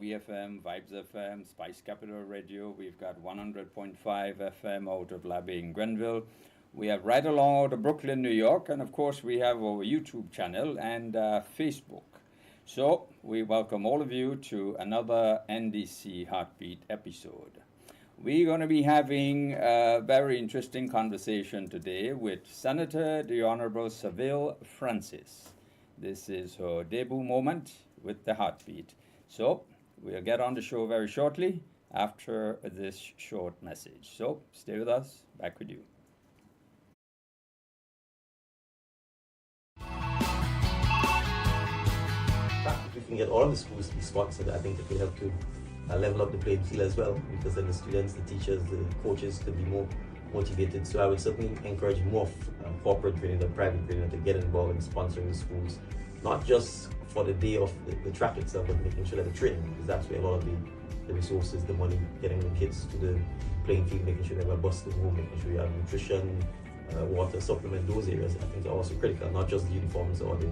WeFM, Vibes FM, Spice Capital Radio. We've got 100.5 FM out of La Baie in Grenville. We have right along out of Brooklyn, New York. And of course, we have our YouTube channel and Facebook. So we welcome all of you to another NDC Heartbeat episode. We're going to be having a very interesting conversation today with Senator the Honorable Seville Francis. This is her debut moment with the Heartbeat. So we'll get on the show very shortly after this short message. So stay with us. Back with you. If we can get all of the schools to be sponsored, I think it will help to level up the playing field as well, because then the students, the teachers, the coaches could be more motivated. So I would certainly encourage more corporate training and private training to get involved in sponsoring the schools, not just for the day of the track itself, but making sure that the training, because that's where a lot of the resources, the money, getting the kids to the playing field, making sure they have a bus to home, making sure you have nutrition, water, supplement, those areas I think are also critical, not just the uniforms or the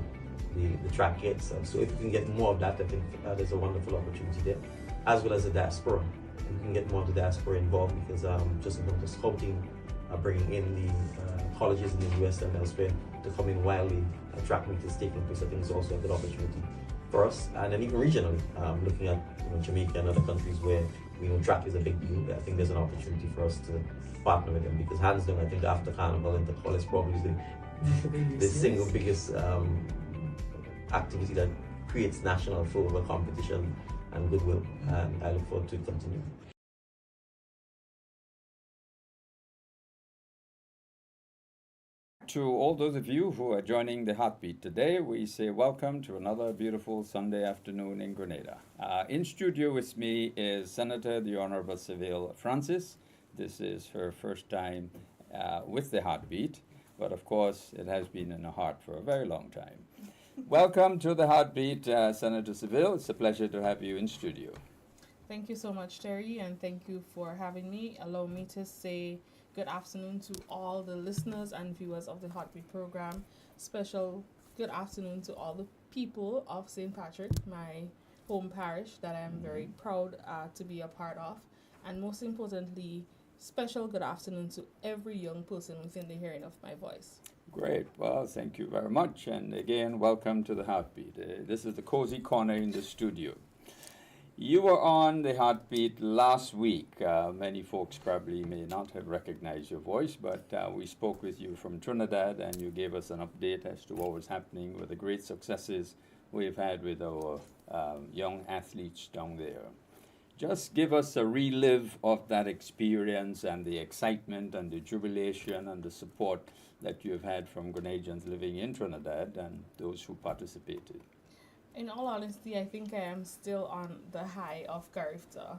track kits. So if we can get more of that, I think there's a wonderful opportunity there, as well as the diaspora. We can get more of the diaspora involved, because just in terms of scouting, bringing in the colleges in the US and elsewhere to come in while the track meet is taking place, I think is also a good opportunity for us. And then even regionally, looking at Jamaica and other countries where we know track is a big deal, I think there's an opportunity for us to partner with them, because hands down, I think after Carnival, Interpol is probably the single biggest activity that creates national flow of competition and goodwill, and I look forward to it continuing. To all those of you who are joining the Heartbeat today, we say welcome to another beautiful Sunday afternoon in Grenada. In studio with me is Senator the Honorable Seville Francis. This is her first time with the Heartbeat, but of course it has been in her heart for a very long time. Welcome to the Heartbeat, Senator Seville. It's a pleasure to have you in studio. Thank you so much, Terry, and thank you for having me. Allow me to say good afternoon to all the listeners and viewers of the Heartbeat program. Special good afternoon to all the people of St. Patrick, my home parish that I am very proud to be a part of. And most importantly, special good afternoon to every young person within the hearing of my voice. Great. Well, thank you very much. And again, welcome to the Heartbeat. This is the cozy corner in the studio. You were on the Heartbeat last week. Many folks probably may not have recognized your voice, but we spoke with you from Trinidad, and you gave us an update as to what was happening with the great successes we've had with our young athletes down there. Just give us a relive of that experience and the excitement and the jubilation and the support that you've had from Grenadians living in Trinidad and those who participated. In all honesty, I think I am still on the high of Carifta.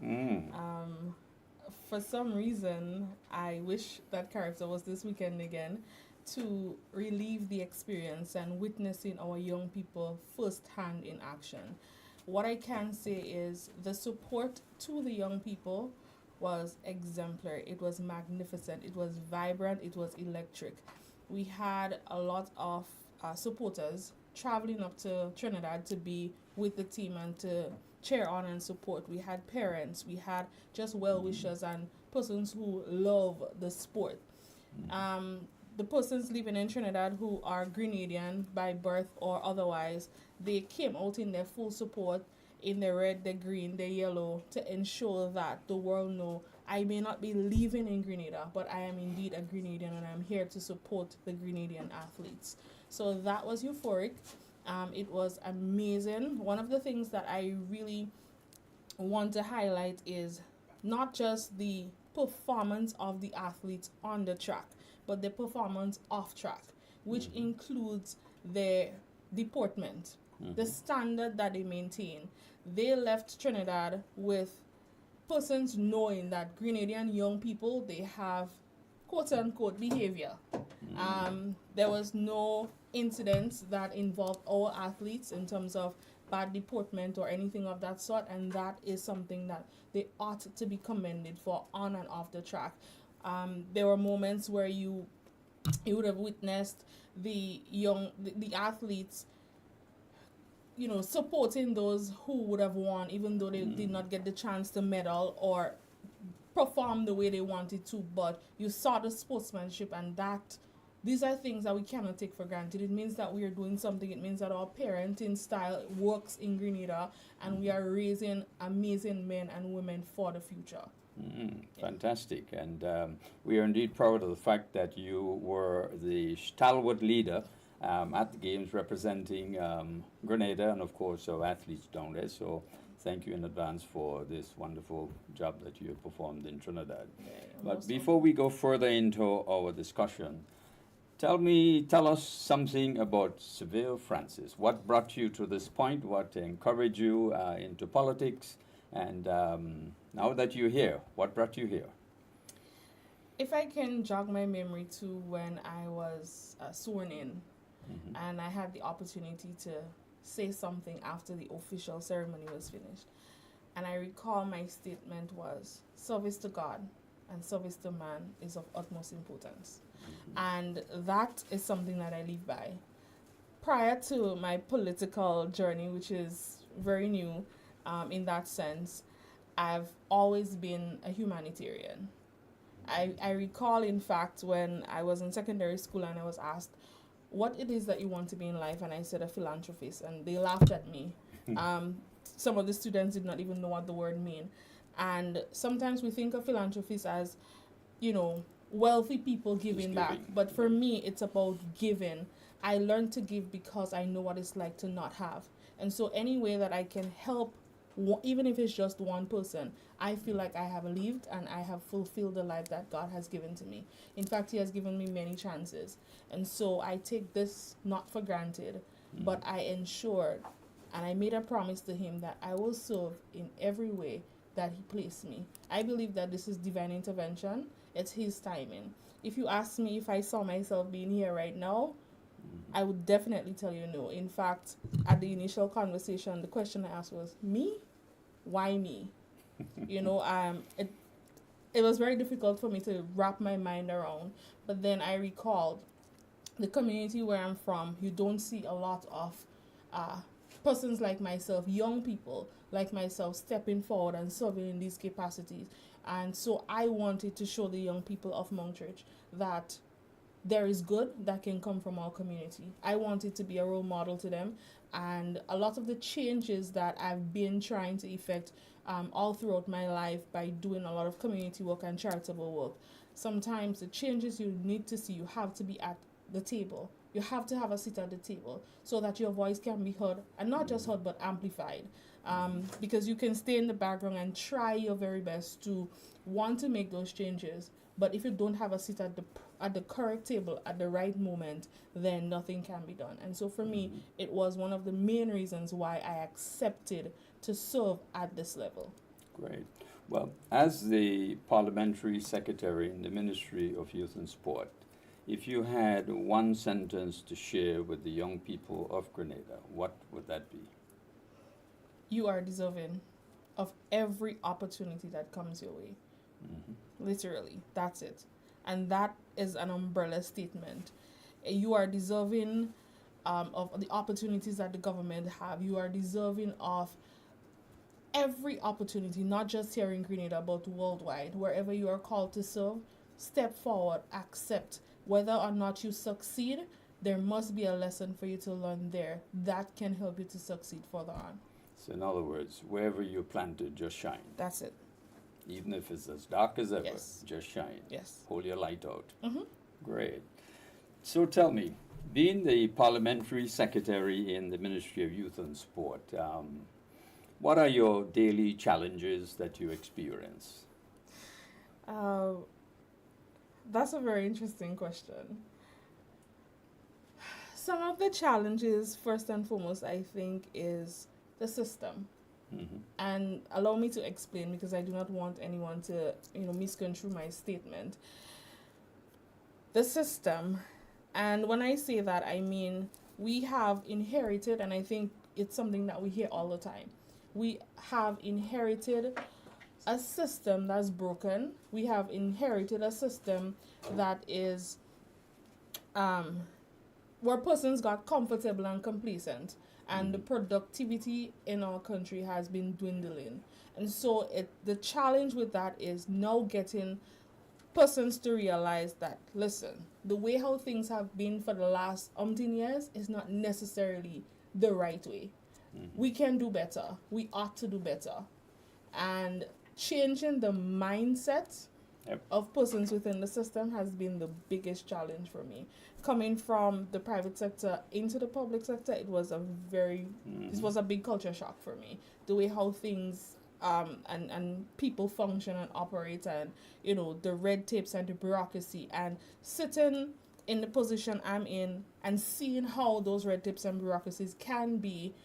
For some reason, I wish that Carifta was this weekend again to relieve the experience and witnessing our young people firsthand in action. What I can say is the support to the young people was exemplary. It was magnificent. It was vibrant. It was electric. We had a lot of supporters traveling up to Trinidad to be with the team and to cheer on and support. We had parents, we had just well-wishers and persons who love the sport. The persons living in Trinidad who are Grenadian by birth or otherwise, they came out in their full support, in the red, the green, the yellow, to ensure that the world know I may not be living in Grenada, but I am indeed a Grenadian and I'm here to support the Grenadian athletes. So that was euphoric. It was amazing. One of the things that I really want to highlight is not just the performance of the athletes on the track, but the performance off track, which includes their deportment, the standard that they maintain. They left Trinidad with persons knowing that Grenadian young people, they have quote-unquote behavior. There was no incidents that involved our athletes in terms of bad deportment or anything of that sort, and that is something that they ought to be commended for on and off the track. There were moments where you would have witnessed the athletes supporting those who would have won, even though they did not get the chance to medal or perform the way they wanted to, but you saw the sportsmanship, and that these are things that we cannot take for granted. It means that we are doing something. It means that our parenting style works in Grenada, and we are raising amazing men and women for the future. Fantastic. And we are indeed proud of the fact that you were the stalwart leader at the games representing Grenada and, of course, our athletes down there. So thank you in advance for this wonderful job that you have performed in Trinidad. But before we go further into our discussion, tell us something about Seville Francis. What brought you to this point? What encouraged you into politics? And now that you're here, what brought you here? If I can jog my memory to when I was sworn in, and I had the opportunity to say something after the official ceremony was finished. And I recall my statement was, service to God and service to man is of utmost importance. And that is something that I live by. Prior to my political journey, which is very new in that sense, I've always been a humanitarian. I recall, in fact, when I was in secondary school and I was asked, what it is that you want to be in life, and I said a philanthropist, and they laughed at me. Some of the students did not even know what the word mean. And sometimes we think of philanthropists as, wealthy people giving back. But for me, it's about giving. I learned to give because I know what it's like to not have. And so any way that I can help, even if it's just one person, I feel like I have lived and I have fulfilled the life that God has given to me. In fact, He has given me many chances. And so I take this not for granted, but I ensured and I made a promise to Him that I will serve in every way that He placed me. I believe that this is divine intervention. It's His timing. If you ask me if I saw myself being here right now, I would definitely tell you no. In fact, at the initial conversation, the question I asked was, me? Why me? It was very difficult for me to wrap my mind around. But then I recalled the community where I'm from, you don't see a lot of persons like myself, young people like myself, stepping forward and serving in these capacities. And so I wanted to show the young people of Mount Church that there is good that can come from our community. I wanted to be a role model to them, and a lot of the changes that I've been trying to effect all throughout my life by doing a lot of community work and charitable work. Sometimes the changes you need to see, you have to be at the table. You have to have a seat at the table so that your voice can be heard, and not just heard but amplified. Because you can stay in the background and try your very best to want to make those changes, but if you don't have a seat at the correct table at the right moment, then nothing can be done. And so for me, it was one of the main reasons why I accepted to serve at this level. Great. Well, as the parliamentary secretary in the Ministry of Youth and Sport, if you had one sentence to share with the young people of Grenada, what would that be? You are deserving of every opportunity that comes your way. Literally, that's it. And that is an umbrella statement. You are deserving of the opportunities that the government have. You are deserving of every opportunity, not just here in Grenada, but worldwide. Wherever you are called to serve, step forward, accept. Whether or not you succeed, there must be a lesson for you to learn there that can help you to succeed further on. So in other words, wherever you're planted, just shine. That's it. Even if it's as dark as ever, Yes. just shine. Yes. Hold your light out. Great. So tell me, being the parliamentary secretary in the Ministry of Youth and Sport, what are your daily challenges that you experience? That's a very interesting question. Some of the challenges, first and foremost, I think, is the system. And allow me to explain, because I do not want anyone to, misconstrue my statement. The system, and when I say that, I mean we have inherited, and I think it's something that we hear all the time. We have inherited a system that's broken. We have inherited a system that is where persons got comfortable and complacent. and the productivity in our country has been dwindling. And so the challenge with that is now getting persons to realize that, listen, the way how things have been for the last umpteen years is not necessarily the right way. We can do better. We ought to do better. And changing the mindset of persons within the system has been the biggest challenge for me. Coming from the private sector into the public sector, it was a big culture shock for me. The way how things and people function and operate, and the red tapes and the bureaucracy, and sitting in the position I'm in and seeing how those red tapes and bureaucracies can be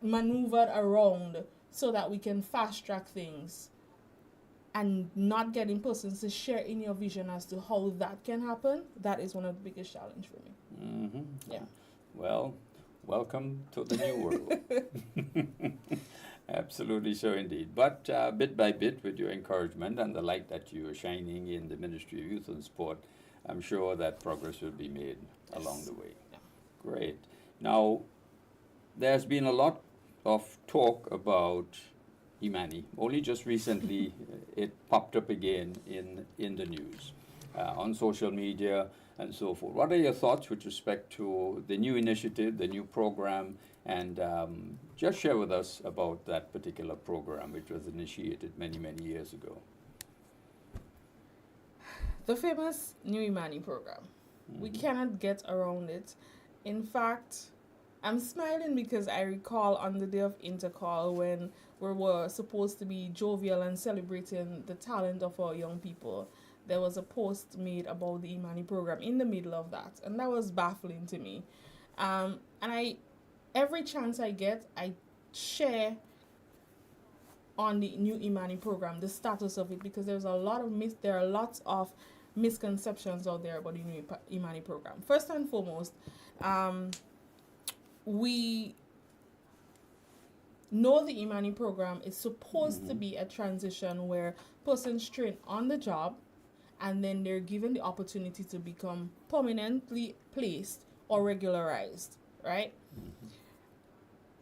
maneuvered around so that we can fast track things, and not getting persons to share in your vision as to how that can happen, that is one of the biggest challenge for me. Yeah. Well, welcome to the new world. Absolutely so indeed. But bit by bit, with your encouragement and the light that you are shining in the Ministry of Youth and Sport, I'm sure that progress will be made along the way. Yeah. Great. Now, there's been a lot of talk about Imani. Only just recently it popped up again in the news, on social media and so forth. What are your thoughts with respect to the new initiative, the new program, and just share with us about that particular program which was initiated many, many years ago? The famous New Imani program. We cannot get around it. In fact, I'm smiling because I recall on the day of Intercall, when we were supposed to be jovial and celebrating the talent of our young people, there was a post made about the Imani program in the middle of that, and that was baffling to me. And every chance I get, I share on the new Imani program the status of it, because there are lots of misconceptions out there about the new Imani program. First and foremost, we know the Imani program is supposed to be a transition where persons train on the job, and then they're given the opportunity to become permanently placed or regularized, right?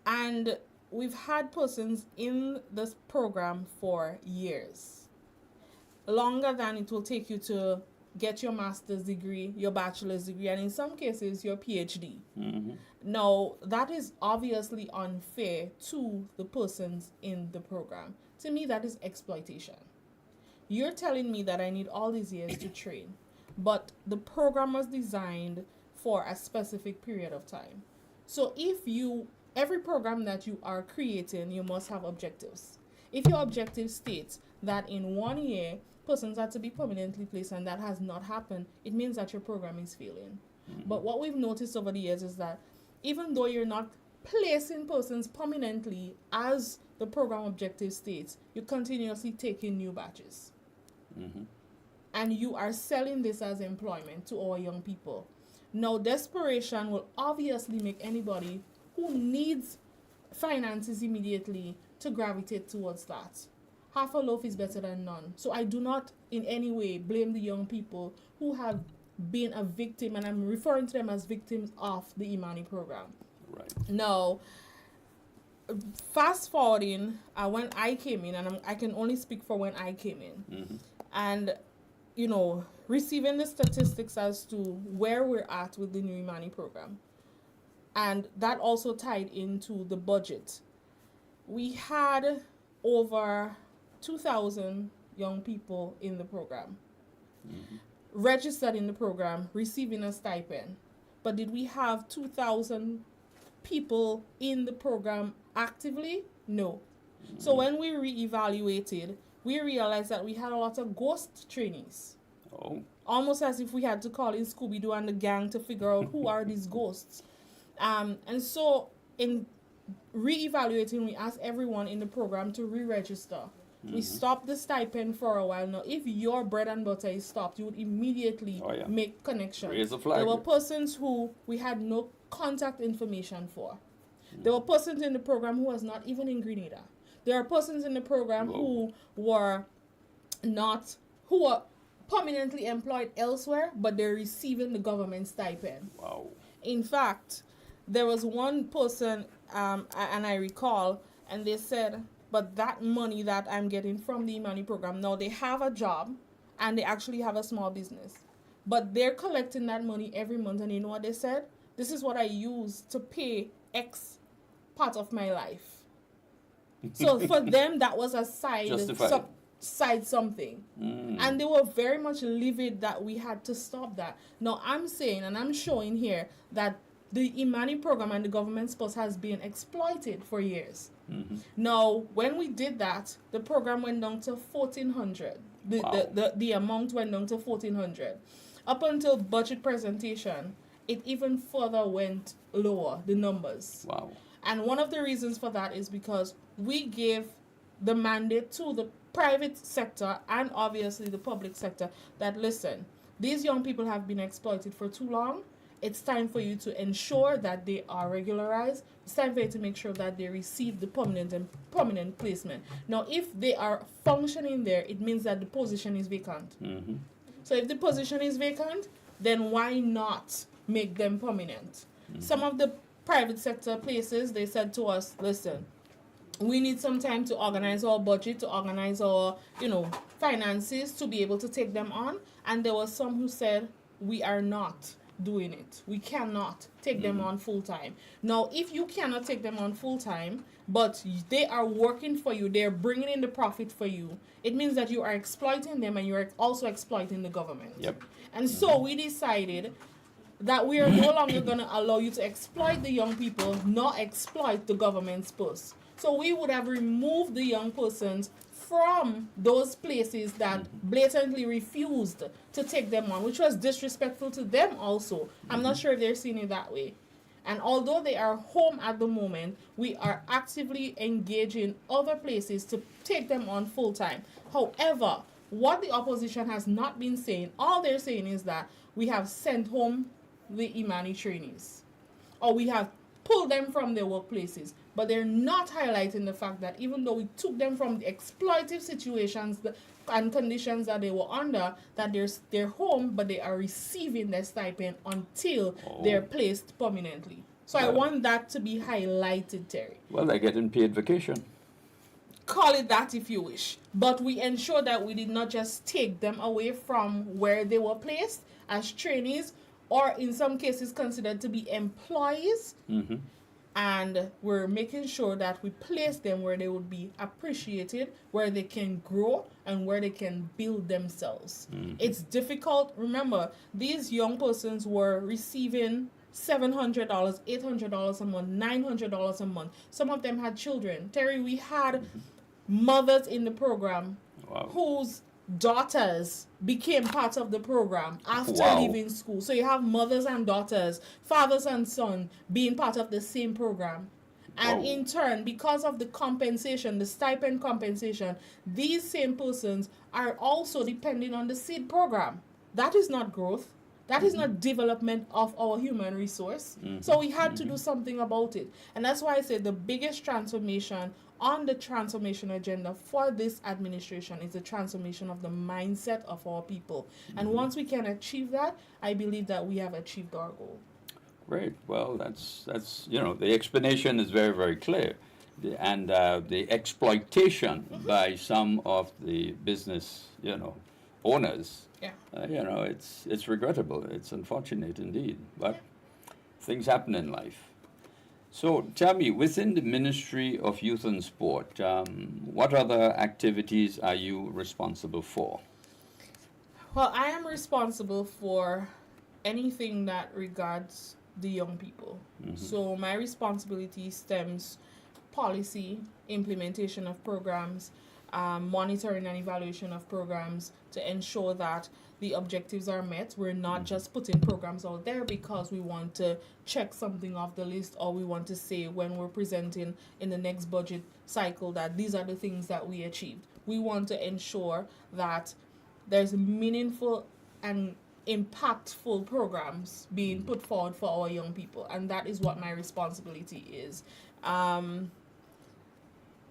And we've had persons in this program for years, longer than it will take you to get your master's degree, your bachelor's degree, and in some cases your PhD. Now, that is obviously unfair to the persons in the program. To me, that is exploitation. You're telling me that I need all these years to train, but the program was designed for a specific period of time. So every program that you are creating, you must have objectives. If your objective states that in 1 year, persons are to be permanently placed, and that has not happened, it means that your program is failing. But what we've noticed over the years is that even though you're not placing persons permanently as the program objective states, you're continuously taking new batches. And you are selling this as employment to our young people. Now, desperation will obviously make anybody who needs finances immediately to gravitate towards that. Half a loaf is better than none. So I do not in any way blame the young people who have been a victim, and I'm referring to them as victims of the Imani program. Right. Now, fast forwarding when I came in, and I can only speak for when I came in, and receiving the statistics as to where we're at with the new Imani program, and that also tied into the budget. We had over 2,000 young people in the program, registered in the program, receiving a stipend. But did we have 2,000 people in the program actively? No. So when we reevaluated, we realized that we had a lot of ghost trainees. Almost as if we had to call in Scooby-Doo and the gang to figure out who are these ghosts. And so in reevaluating, we asked everyone in the program to re-register. We stopped the stipend for a while. Now, if your bread and butter is stopped, you would immediately make connections. Raise a flag. There were persons who we had no contact information for. There were persons in the program who was not even in Grenada. There are persons in the program who were permanently employed elsewhere, but they're receiving the government stipend. Wow. In fact, there was one person, and I recall, and they said, but that money that I'm getting from the Imani program, now they have a job and they actually have a small business. But they're collecting that money every month, and you know what they said? This is what I use to pay X part of my life. So for them, that was a side something. And they were very much livid that we had to stop that. Now I'm saying, and I'm showing here, that the Imani program and the government spouse has been exploited for years. Now, when we did that, the program went down to 1,400. The amount went down to 1,400. Up until budget presentation, it even further went lower, the numbers. Wow. And one of the reasons for that is because we gave the mandate to the private sector and obviously the public sector that, listen, these young people have been exploited for too long. It's time for you to ensure that they are regularized. It's time for you to make sure that they receive the permanent placement. Now, if they are functioning there, it means that the position is vacant. So if the position is vacant, then why not make them permanent? Some of the private sector places, they said to us, listen, we need some time to organize our budget, to organize our, finances to be able to take them on. And there were some who said, we are not doing it. We cannot take them on full time. Now, if you cannot take them on full time, but they are working for you, they're bringing in the profit for you, it means that you are exploiting them and you're also exploiting the government. Yep. And so we decided that we are no longer going to allow you to exploit the young people, nor exploit the government's purse. So we would have removed the young persons from those places that blatantly refused to take them on, which was disrespectful to them also. I'm not sure if they're seeing it that way. And although they are home at the moment, we are actively engaging other places to take them on full time. However, what the opposition has not been saying, all they're saying is that we have sent home the Imani trainees, or we have pulled them from their workplaces. But they're not highlighting the fact that even though we took them from the exploitive situations and conditions that they were under, that they're home, but they are receiving their stipend until they're placed permanently. So I want that to be highlighted, Terry. Well, they're getting paid vacation. Call it that if you wish. But we ensure that we did not just take them away from where they were placed as trainees, or in some cases considered to be employees. And we're making sure that we place them where they would be appreciated, where they can grow, and where they can build themselves. It's difficult. Remember, these young persons were receiving $700, $800 a month, $900 a month. Some of them had children. Terry, we had mothers in the program whose daughters became part of the program after leaving school. So you have mothers and daughters, fathers and sons being part of the same program. And in turn, because of the compensation, the stipend compensation, these same persons are also depending on the seed program. That is not growth. That is not development of our human resource. So we had to do something about it. And that's why I say the biggest transformation on the transformation agenda for this administration is the transformation of the mindset of our people. And once we can achieve that, I believe that we have achieved our goal. Great. Well, that's the explanation is very, very clear. And the exploitation by some of the business, owners, it's regrettable. It's unfortunate indeed. But things happen in life. So tell me, within the Ministry of Youth and Sport, what other activities are you responsible for? Well, I am responsible for anything that regards the young people. So my responsibility stems policy, implementation of programs, monitoring and evaluation of programs to ensure that the objectives are met. We're not just putting programs out there because we want to check something off the list, or we want to say when we're presenting in the next budget cycle that these are the things that we achieved. We want to ensure that there's meaningful and impactful programs being put forward for our young people, and that is what my responsibility is.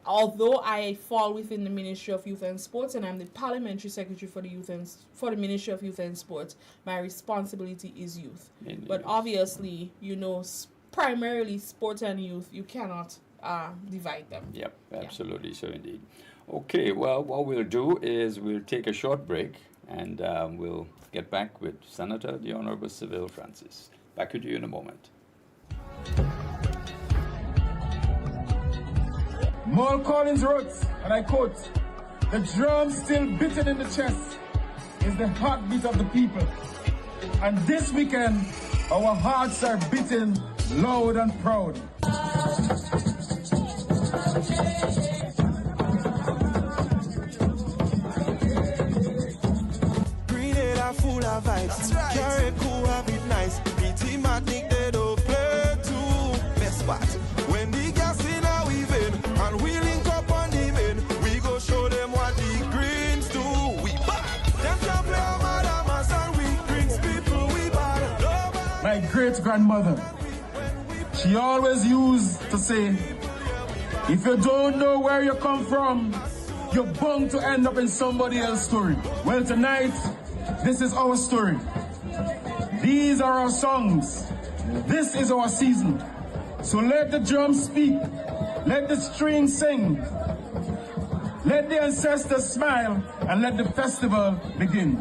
Although I fall within the Ministry of Youth and Sports and I'm the Parliamentary Secretary for the Ministry of Youth and Sports, my responsibility is youth. But obviously, primarily sport and youth. You cannot divide them. Yep, absolutely. So indeed. Okay, well, what we'll do is we'll take a short break and we'll get back with Senator the Honorable Seville Francis. Back with you in a moment. Mal Collins wrote, and I quote, "The drum still beating in the chest is the heartbeat of the people. And this weekend, our hearts are beating loud and proud." Grenada full of vibes. Right. Carry cool, have it nice. BT Matic, they don't play too. Best part. When the gas in our weaving and we link up on the main, we go show them what the greens do. We back. Them can play our madamas and we brings people we bad. My great-grandmother, she always used to say, if you don't know where you come from, you're bound to end up in somebody else's story. Well, tonight, this is our story. These are our songs. This is our season. So let the drums speak. Let the strings sing. Let the ancestors smile and let the festival begin.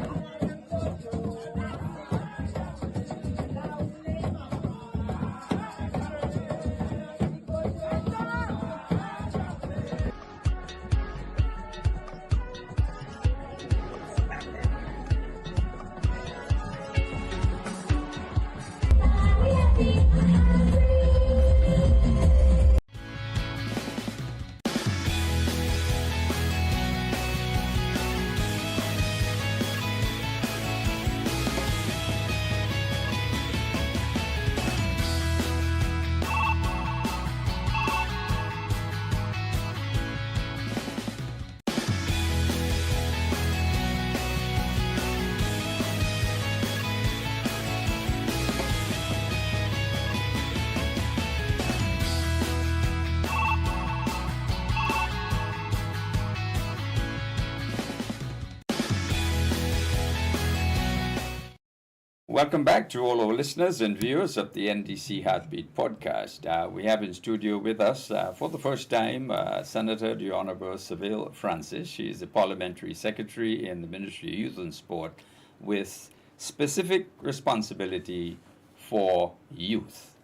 Welcome back to all our listeners and viewers of the NDC Heartbeat podcast. We have in studio with us for the first time Senator the Honorable Seville Francis. She is the Parliamentary Secretary in the Ministry of Youth and Sport with specific responsibility for youth.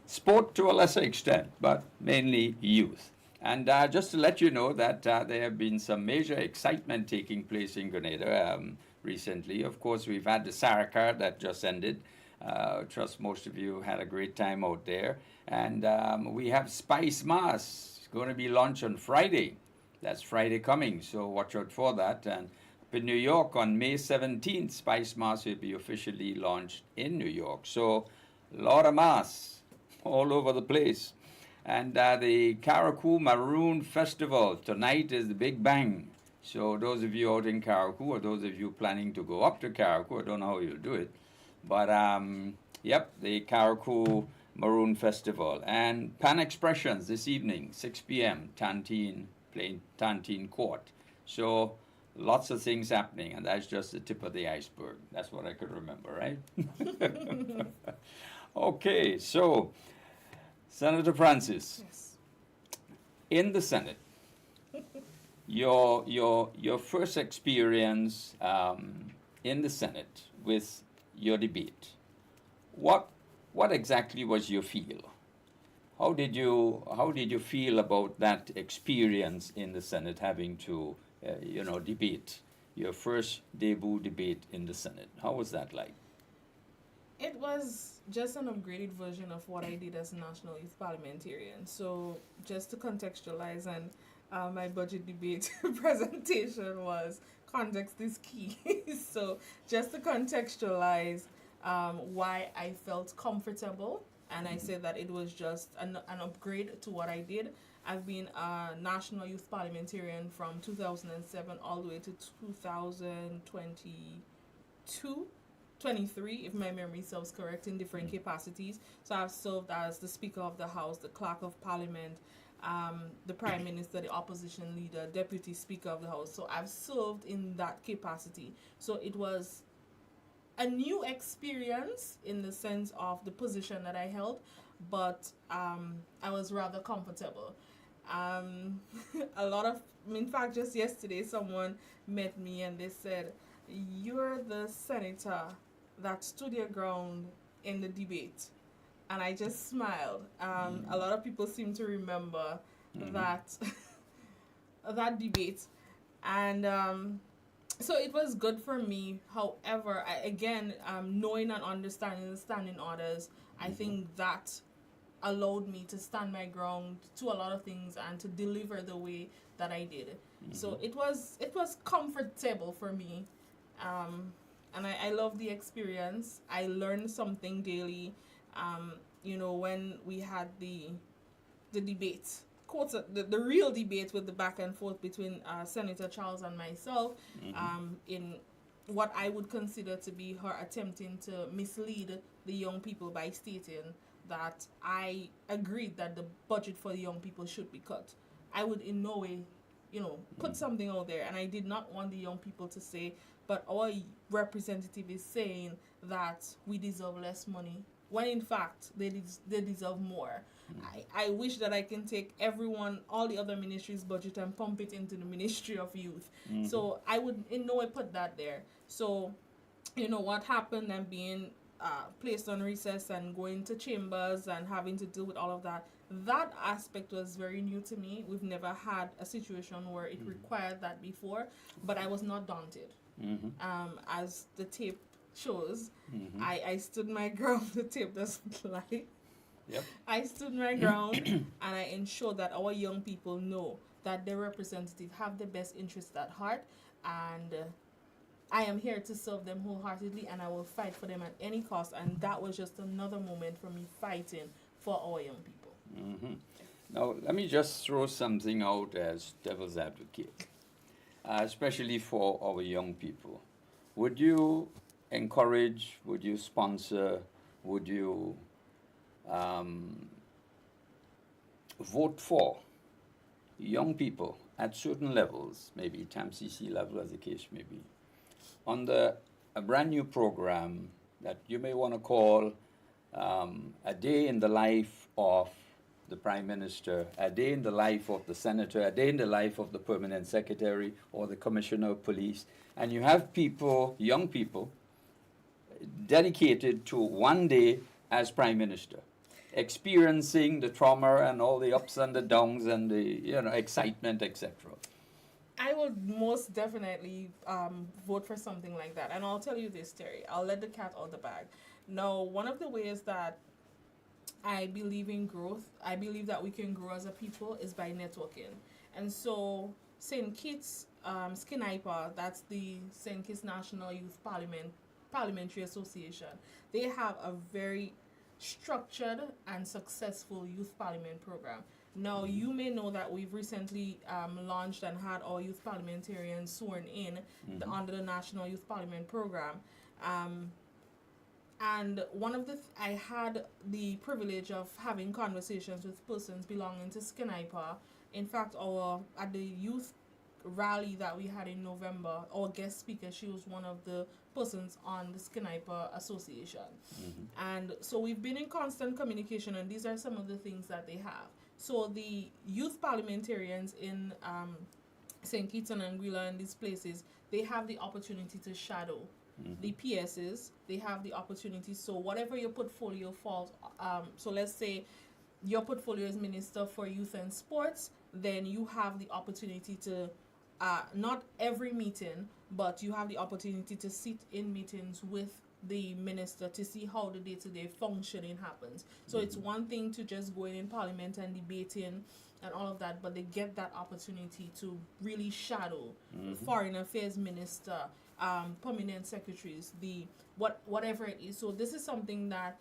Sport to a lesser extent, but mainly youth. And just to let you know that there have been some major excitement taking place in Grenada recently. Of course, we've had the Sarikar that just ended. Trust most of you had a great time out there. And we have Spice Mass going to be launched on Friday. That's Friday coming, so watch out for that. And up in New York on May 17th, Spice Mass will be officially launched in New York. So a lot of mass all over the place. And the Caracou Maroon Festival tonight is the big bang. So those of you out in Caracou, or those of you planning to go up to Caracou, I don't know how you'll do it. But, yep, the Caracou Maroon Festival. And Pan Expressions this evening, 6 p.m., Tantine Court. So lots of things happening, and that's just the tip of the iceberg. That's what I could remember, right? Okay, so Senator Francis, Yes. in the Senate, your first experience in the Senate with your debate, what exactly was your feel? How did you feel about that experience in the Senate, having to debate your first debut debate in the Senate? How was that like? It was just an upgraded version of what I did as a national youth parliamentarian. So just to contextualize, and my budget debate presentation was context is key. So just to contextualize why I felt comfortable, and I said that it was just an upgrade to what I did. I've been a national youth parliamentarian from 2007 all the way to 2023, if my memory serves correct, in different capacities. So I've served as the Speaker of the House, the Clerk of Parliament, the Prime Minister, the Opposition Leader, Deputy Speaker of the House. So I've served in that capacity. So it was a new experience in the sense of the position that I held, but I was rather comfortable. Um, a lot of, in fact, just yesterday, someone met me and they said, "You're the senator that stood your ground in the debate." And I just smiled. A lot of people seem to remember that that debate, and so it was good for me. However, again, knowing and understanding the standing orders, I think that allowed me to stand my ground to a lot of things and to deliver the way that I did. So it was comfortable for me, and I love the experience. I learned something daily. When we had the debate, quotes the real debate with the back and forth between Senator Charles and myself, in what I would consider to be her attempting to mislead the young people by stating that I agreed that the budget for the young people should be cut. I would in no way, put something out there, and I did not want the young people to say, but our representative is saying that we deserve less money, when in fact they deserve more. I wish that I can take all the other ministries' budget and pump it into the Ministry of Youth. So I would in no way put that there. So, what happened and being placed on recess and going to chambers and having to deal with all of that, that aspect was very new to me. We've never had a situation where it required that before, but I was not daunted. As the tape shows, I stood my ground. The tape doesn't lie. Yep. I stood my ground and I ensured that our young people know that their representative have the best interests at heart, and I am here to serve them wholeheartedly, and I will fight for them at any cost. And that was just another moment for me fighting for our young people. Now, let me just throw something out as devil's advocate, especially for our young people. Would you encourage, would you sponsor, would you vote for young people at certain levels, maybe TAMCC level as the case may be, under a brand new program that you may want to call a day in the life of the Prime Minister, a day in the life of the Senator, a day in the life of the Permanent Secretary or the Commissioner of Police, and you have people, young people, dedicated to one day as Prime Minister, experiencing the trauma and all the ups and the downs and the excitement, etc. I would most definitely vote for something like that. And I'll tell you this, Terry. I'll let the cat out the bag. Now, one of the ways that I believe in growth, I believe that we can grow as a people, is by networking. And so St. Kitts, SKINIPA, that's the St. Kitts National Youth Parliamentary Association, they have a very structured and successful youth parliament program. Now, you may know that we've recently launched and had our youth parliamentarians sworn in under the National Youth Parliament program. And one of I had the privilege of having conversations with persons belonging to SKINIPA. In fact, at the youth rally that we had in November, our guest speaker, she was one of the persons on the SKINIPA Association. And so we've been in constant communication, and these are some of the things that they have. So the youth parliamentarians in St. Kitts and Anguilla and these places, they have the opportunity to shadow the PSs. They have the opportunity. So whatever your portfolio falls, so let's say your portfolio is Minister for Youth and Sports, then you have the opportunity to, not every meeting, but you have the opportunity to sit in meetings with the minister to see how the day-to-day functioning happens. So it's one thing to just go in Parliament and debating and all of that, but they get that opportunity to really shadow the Foreign Affairs Minister, permanent secretaries, whatever it is. So this is something that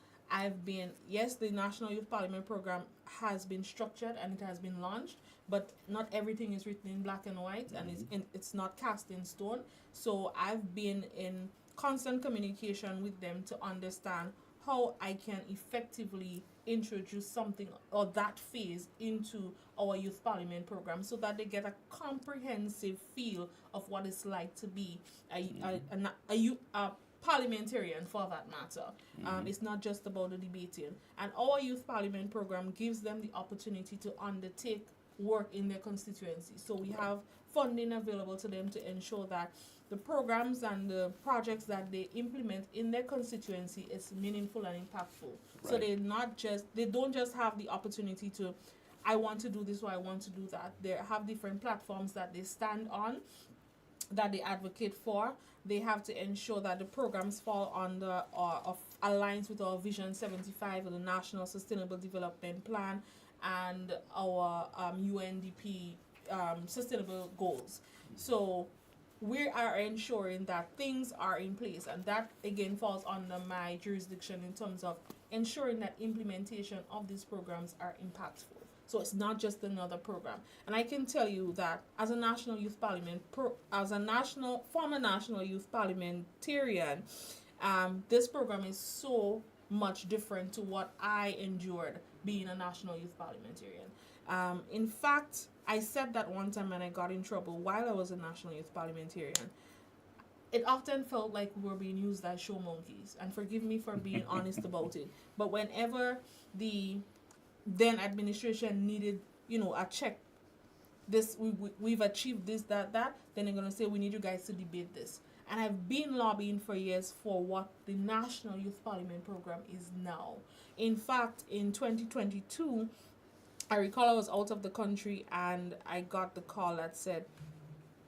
yes, the National Youth Parliament program has been structured and it has been launched, but not everything is written in black and white, and it's not cast in stone. So I've been in constant communication with them to understand how I can effectively introduce something or that phase into our youth parliament program, so that they get a comprehensive feel of what it's like to be a parliamentarian for that matter. It's not just about the debating. And our youth parliament program gives them the opportunity to undertake work in their constituency. So we have funding available to them to ensure that the programs and the projects that they implement in their constituency is meaningful and impactful. So they don't just have the opportunity to, I want to do this or I want to do that. They have different platforms that they stand on, that they advocate for. They have to ensure that the programs fall under or aligns with our Vision 75 of the National Sustainable Development Plan and our UNDP sustainable goals. So we are ensuring that things are in place, and that again falls under my jurisdiction in terms of ensuring that implementation of these programs are impactful. So it's not just another program. And I can tell you that as a National Youth Parliament, former National Youth Parliamentarian, this program is so much different to what I endured being a National Youth Parliamentarian. In fact, I said that one time and I got in trouble while I was a National Youth Parliamentarian. It often felt like we were being used as show monkeys, and forgive me for being honest about it. But whenever the then administration needed, a check, we've achieved this, that, then they're going to say, we need you guys to debate this. And I've been lobbying for years for what the National Youth Parliament program is now. In fact, in 2022, I recall I was out of the country and I got the call that said,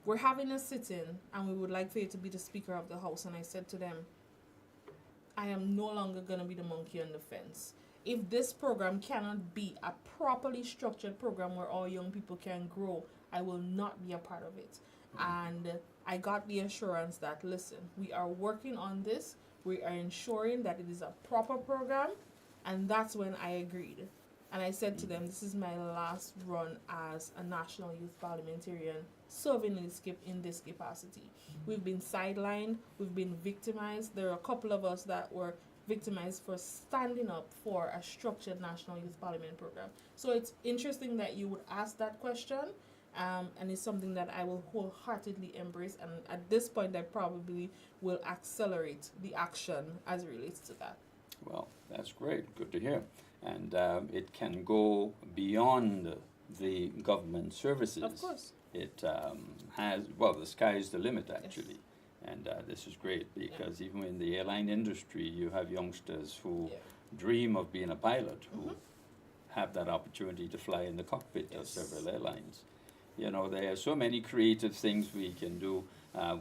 we're having a sit-in and we would like for you to be the Speaker of the House. And I said to them, I am no longer going to be the monkey on the fence. If this program cannot be a properly structured program where all young people can grow, I will not be a part of it. And I got the assurance that, listen, we are working on this. We are ensuring that it is a proper program. And that's when I agreed. And I said to them, this is my last run as a National Youth Parliamentarian serving in this capacity. We've been sidelined. We've been victimized. There are a couple of us that were victimized for standing up for a structured National Youth Parliament program. So it's interesting that you would ask that question, and it's something that I will wholeheartedly embrace. And at this point, I probably will accelerate the action as it relates to that. Well, that's great. Good to hear. And it can go beyond the government services. Of course. It the sky is the limit, actually. Yes. And this is great because even in the airline industry, you have youngsters who dream of being a pilot, who have that opportunity to fly in the cockpit of several airlines. There are so many creative things we can do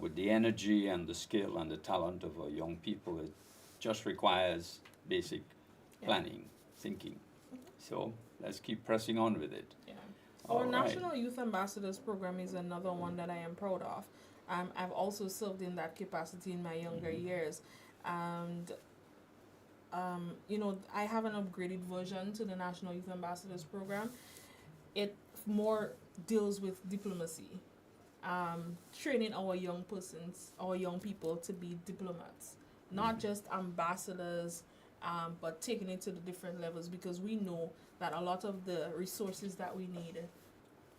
with the energy and the skill and the talent of our young people. It just requires basic planning, thinking. So let's keep pressing on with it. Yeah. Our National Youth Ambassadors program is another one that I am proud of. I've also served in that capacity in my younger years. And, I have an upgraded version to the National Youth Ambassadors program. It more deals with diplomacy, training our young people to be diplomats, not just ambassadors, but taking it to the different levels, because we know that a lot of the resources that we need,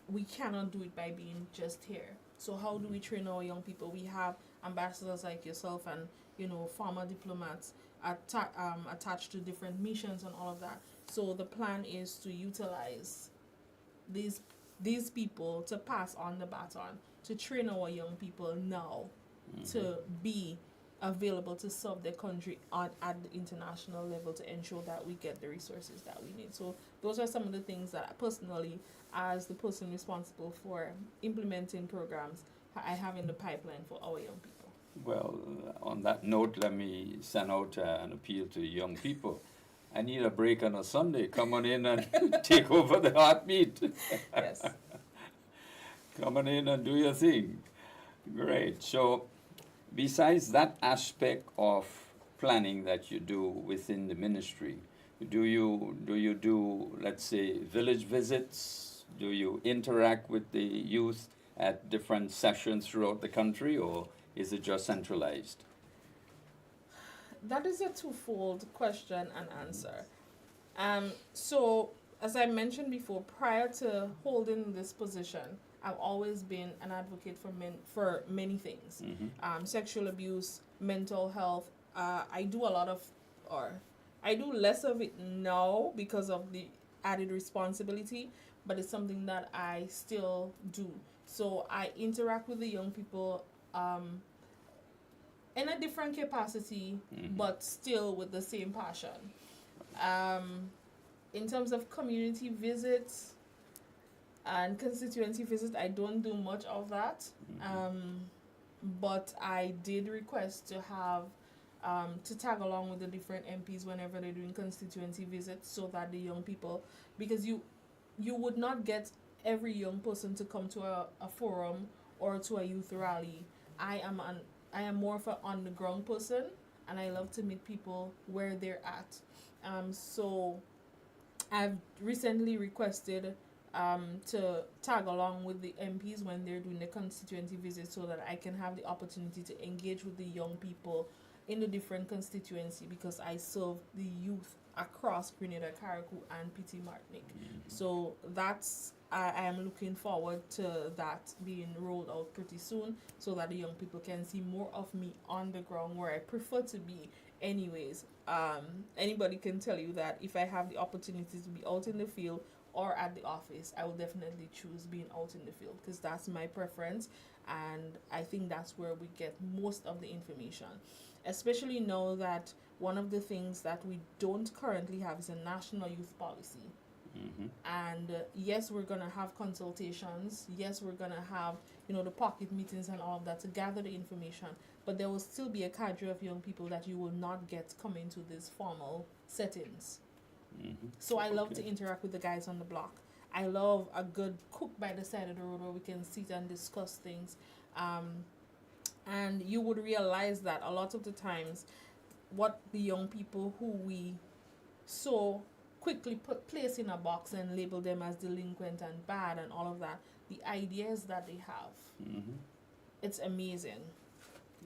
we cannot do it by being just here. So how do we train our young people? We have ambassadors like yourself and, former diplomats attached to different missions and all of that. So the plan is to utilize these people to pass on the baton, to train our young people now to be available to serve their country at the international level, to ensure that we get the resources that we need. So those are some of the things that I personally, as the person responsible for implementing programs, I have in the pipeline for our young people. Well, on that note, let me send out an appeal to young people. I need a break on a Sunday. Come on in and take over the Heartbeat. Yes. Come on in and do your thing. Great. So besides that aspect of planning that you do within the ministry, do you do, let's say, village visits? Do you interact with the youth at different sessions throughout the country, or is it just centralized? That is a twofold question and answer. So, as I mentioned before, prior to holding this position, I've always been an advocate for many things. Sexual abuse, mental health. I do a lot of, or I do less of it now because of the added responsibility, but it's something that I still do. So I interact with the young people in a different capacity, but still with the same passion. In terms of community visits and constituency visits, I don't do much of that. But I did request to have to tag along with the different MPs whenever they're doing constituency visits, so that the young people, because you would not get every young person to come to a forum or to a youth rally. I am more of an on the ground person, and I love to meet people where they're at. So I've recently requested to tag along with the MPs when they're doing the constituency visits, so that I can have the opportunity to engage with the young people in the different constituency, because I serve the youth across Grenada, Carriacou, and PT Martinique. So that's, I am looking forward to that being rolled out pretty soon, so that the young people can see more of me on the ground, where I prefer to be anyways. Anybody can tell you that if I have the opportunity to be out in the field or at the office, I will definitely choose being out in the field, because that's my preference, and I think that's where we get most of the information. Especially now that one of the things that we don't currently have is a national youth policy. And yes, we're going to have consultations. Yes, we're going to have, the pocket meetings and all of that to gather the information. But there will still be a cadre of young people that you will not get coming to these formal settings. So I love to interact with the guys on the block. I love a good cook by the side of the road where we can sit and discuss things. And you would realize that a lot of the times, what the young people who we so quickly place in a box and label them as delinquent and bad and all of that, the ideas that they have, it's amazing.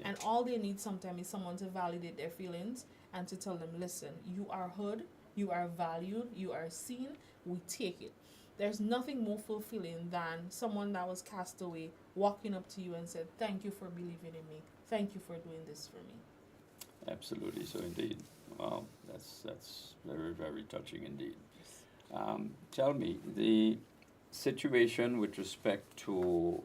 And all they need sometimes is someone to validate their feelings and to tell them, listen, you are heard, you are valued, you are seen, we take it. There's nothing more fulfilling than someone that was cast away walking up to you and said, thank you for believing in me. Thank you for doing this for me. Absolutely, so indeed. Wow, that's very, very touching indeed. Tell me, the situation with respect to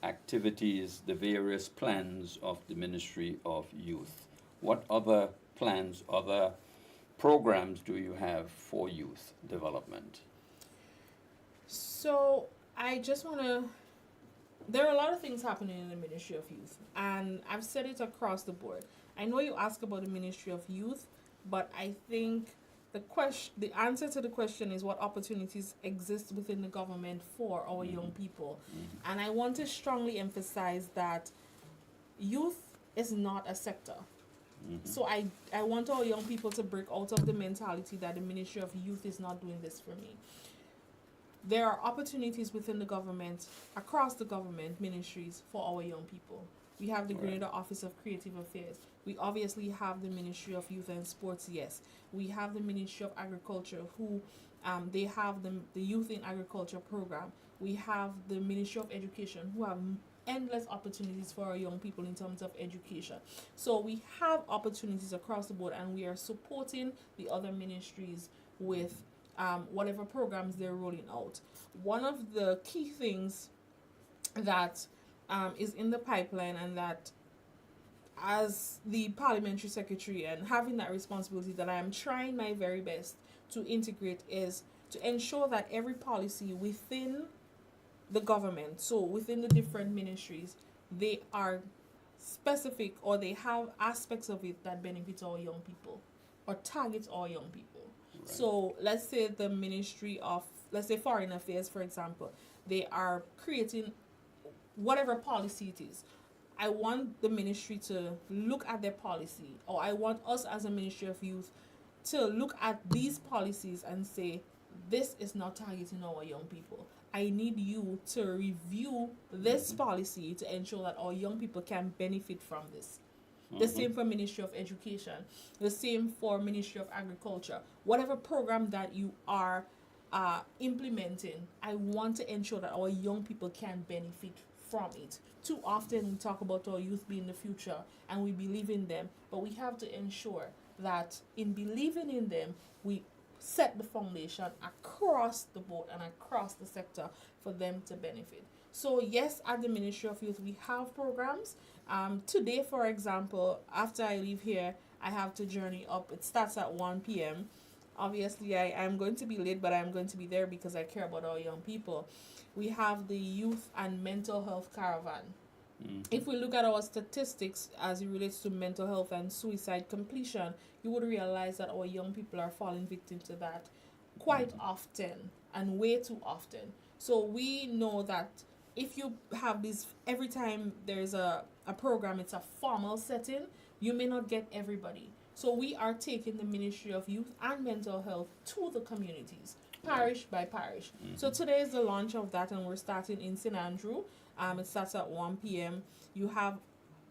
activities, the various plans of the Ministry of Youth. What other plans, other programs do you have for youth development? So I just want to, there are a lot of things happening in the Ministry of Youth, and I've said it across the board. I know you ask about the Ministry of Youth, but I think the answer to the question is what opportunities exist within the government for our young people. And I want to strongly emphasize that youth is not a sector. So I want our young people to break out of the mentality that the Ministry of Youth is not doing this for me. There are opportunities within the government, across the government ministries, for our young people. We have the Grenada Office of Creative Affairs. We obviously have the Ministry of Youth and Sports, yes. We have the Ministry of Agriculture, who they have the Youth in Agriculture program. We have the Ministry of Education, who have endless opportunities for our young people in terms of education. So we have opportunities across the board, and we are supporting the other ministries with whatever programs they're rolling out. One of the key things that is in the pipeline, and that as the parliamentary secretary and having that responsibility that I am trying my very best to integrate, is to ensure that every policy within the government, so within the different ministries, they are specific, or they have aspects of it that benefit our young people or targets our young people. Right. So let's say the Ministry of, let's say Foreign Affairs, for example, they are creating whatever policy it is. I want the ministry to look at their policy, or I want us as a Ministry of Youth to look at these policies and say, this is not targeting our young people. I need you to review this policy to ensure that our young people can benefit from this. The same for Ministry of Education. The same for Ministry of Agriculture. Whatever program that you are implementing, I want to ensure that our young people can benefit from it. Too often we talk about our youth being the future and we believe in them, but we have to ensure that in believing in them, we set the foundation across the board and across the sector for them to benefit. So yes, at the Ministry of Youth, we have programs. Today, for example, after I leave here, I have to journey up. It starts at 1 p.m. Obviously, I'm going to be late, but I'm going to be there because I care about our young people. We have the Youth and Mental Health Caravan. If we look at our statistics as it relates to mental health and suicide completion, you would realize that our young people are falling victim to that quite often and way too often. So we know that if you have this, every time there's a program, it's a formal setting, you may not get everybody. So we are taking the Ministry of Youth and Mental Health to the communities, parish by parish. So today is the launch of that, and we're starting in St. Andrew. It starts at 1 p.m. You have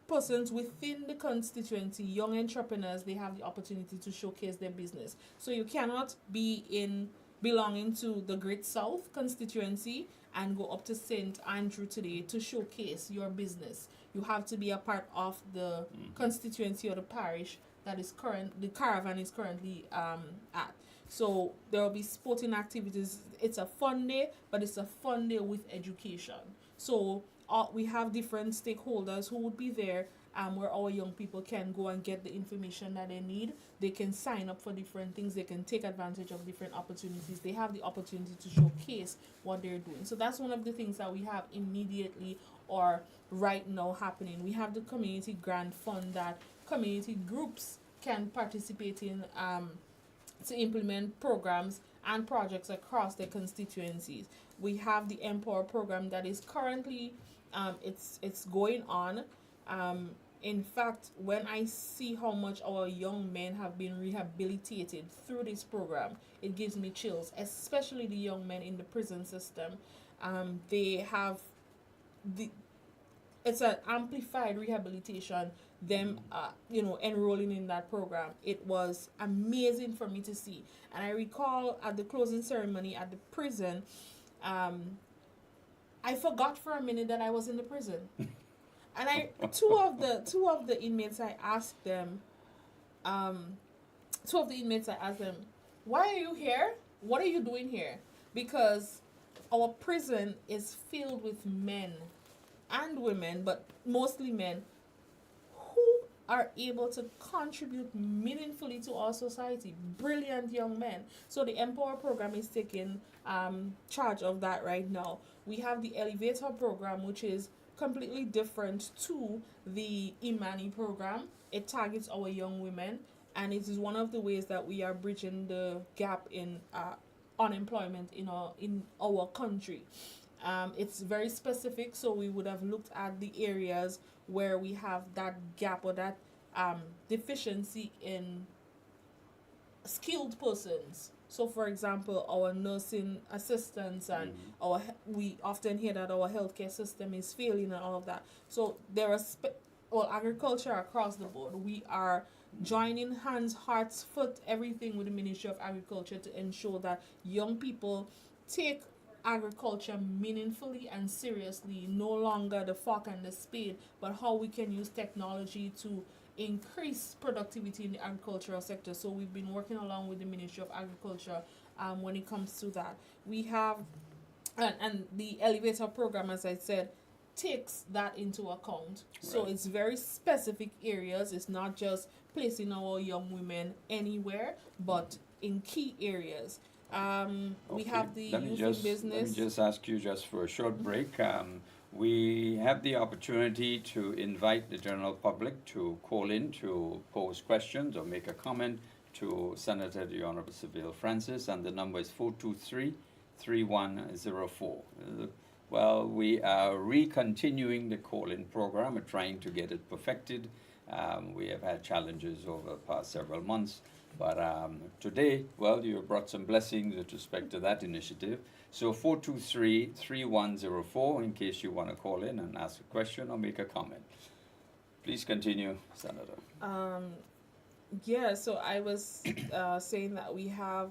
persons within the constituency, young entrepreneurs, they have the opportunity to showcase their business. So you cannot be belonging to the Great South constituency and go up to St. Andrew today to showcase your business. You have to be a part of the constituency or the parish that the caravan is currently at. So there will be sporting activities. It's a fun day, but it's a fun day with education. So we have different stakeholders who would be there, where our young people can go and get the information that they need. They can sign up for different things. They can take advantage of different opportunities. They have the opportunity to showcase what they're doing. So that's one of the things that we have immediately or right now happening. We have the community grant fund that community groups can participate in to implement programs and projects across their constituencies. We have the Empower program that is currently it's going on. In fact, when I see how much our young men have been rehabilitated through this program, it gives me chills, especially the young men in the prison system. They have it's an amplified rehabilitation, them enrolling in that program. It was amazing for me to see. And I recall at the closing ceremony at the prison, I forgot for a minute that I was in the prison. And two of the inmates I asked them, why are you here? What are you doing here? Because our prison is filled with men and women, but mostly men, who are able to contribute meaningfully to our society. Brilliant young men. So the Empower program is taking charge of that right now. We have the Elevator program, which is completely different to the Imani program. It targets our young women, and it is one of the ways that we are bridging the gap in unemployment in our country. It's very specific, so we would have looked at the areas where we have that gap or that deficiency in skilled persons. So, for example, our nursing assistants and we often hear that our healthcare system is failing and all of that. So there are agriculture across the board. We are joining hands, hearts, foot, everything with the Ministry of Agriculture to ensure that young people take agriculture meaningfully and seriously, no longer the fork and the spade, but how we can use technology to increase productivity in the agricultural sector. So we've been working along with the Ministry of Agriculture when it comes to that. We have, and the Elevator program, as I said, takes that into account. Right. So it's very specific areas. It's not just placing our young women anywhere, but in key areas. We have the youth in business. Let me just ask you just for a short break. We have the opportunity to invite the general public to call in to pose questions or make a comment to Senator the Honorable Seville Francis, and the number is 423-3104. Well, we are recontinuing the call-in program. We're trying to get it perfected. We have had challenges over the past several months. But today, well, you brought some blessings with respect to that initiative. So 423-3104 in case you want to call in and ask a question or make a comment. Please continue, Senator. Yeah, so I was saying that we have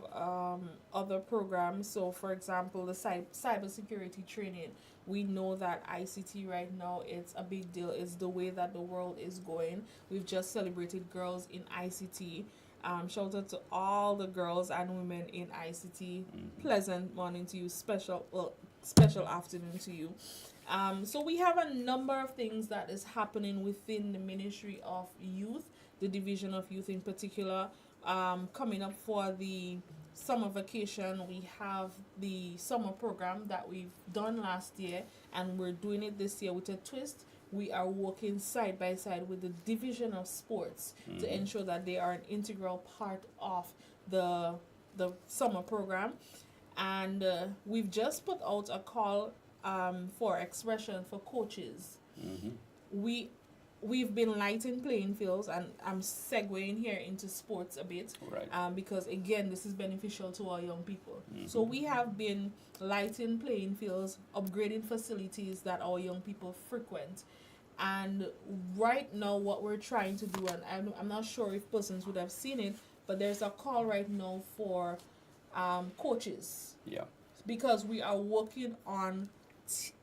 other programs. So, for example, the cybersecurity training. We know that ICT right now it's a big deal. It's the way that the world is going. We've just celebrated Girls in ICT. Shout out to all the girls and women in ICT. Pleasant morning to you. Special afternoon to you. So we have a number of things that is happening within the Ministry of Youth, the Division of Youth in particular. Coming up for the summer vacation, we have the summer program that we've done last year, and we're doing it this year with a twist. We are working side by side with the Division of Sports to ensure that they are an integral part of the summer program. And we've just put out a call for expression for coaches. We we've been lighting playing fields, and I'm segueing here into sports a bit, Right. because again, this is beneficial to our young people. So we have been lighting playing fields, upgrading facilities that our young people frequent. And right now, what we're trying to do, and I'm not sure if persons would have seen it, but there's a call right now for coaches, Yeah. because we are working on